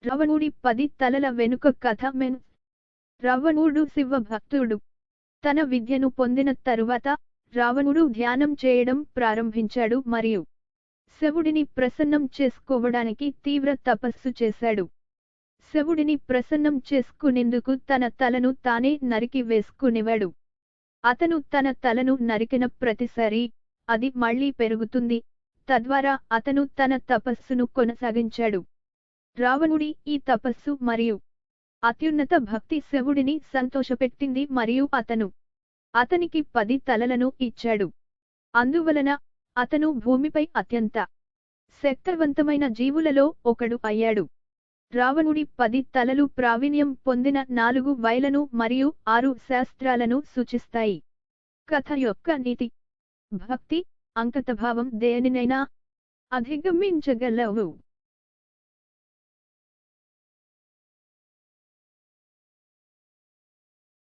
రావణుడి 10 తలల వెనుక కథ రావణుడు శివ భక్తుడు. తన విద్యను పొందిన తరువాత రావణుడు ధ్యానం చేయడం ప్రారంభించాడు మరియు శివుడిని ప్రసన్నం చేసుకోవడానికి తీవ్ర తపస్సు చేశాడు. శివుడిని ప్రసన్నం చేసుకునేందుకు తన తలను తానే నరికి వేసుకునేవాడు. అతను తన తలను నరికిన ప్రతిసారీ అది మళ్లీ పెరుగుతుంది, తద్వారా అతను తన తపస్సును కొనసాగించాడు. రావణుడి ఈ తపస్సు మరియు అత్యున్నత భక్తి శివుడిని సంతోషపెట్టింది మరియు అతనికి 10 తలలను ఇచ్చాడు. అందువలన అతను భూమిపై అత్యంత శక్తివంతమైన జీవులలో ఒకడు అయ్యాడు. రావణుడి 10 తలలు ప్రావీణ్యం పొందిన 4 వైలను మరియు 6 శాస్త్రాలను సూచిస్తాయి. కథ యొక్క నీతి: భక్తి, అంకితభావం దేనినైనా అధిగమించగలవు.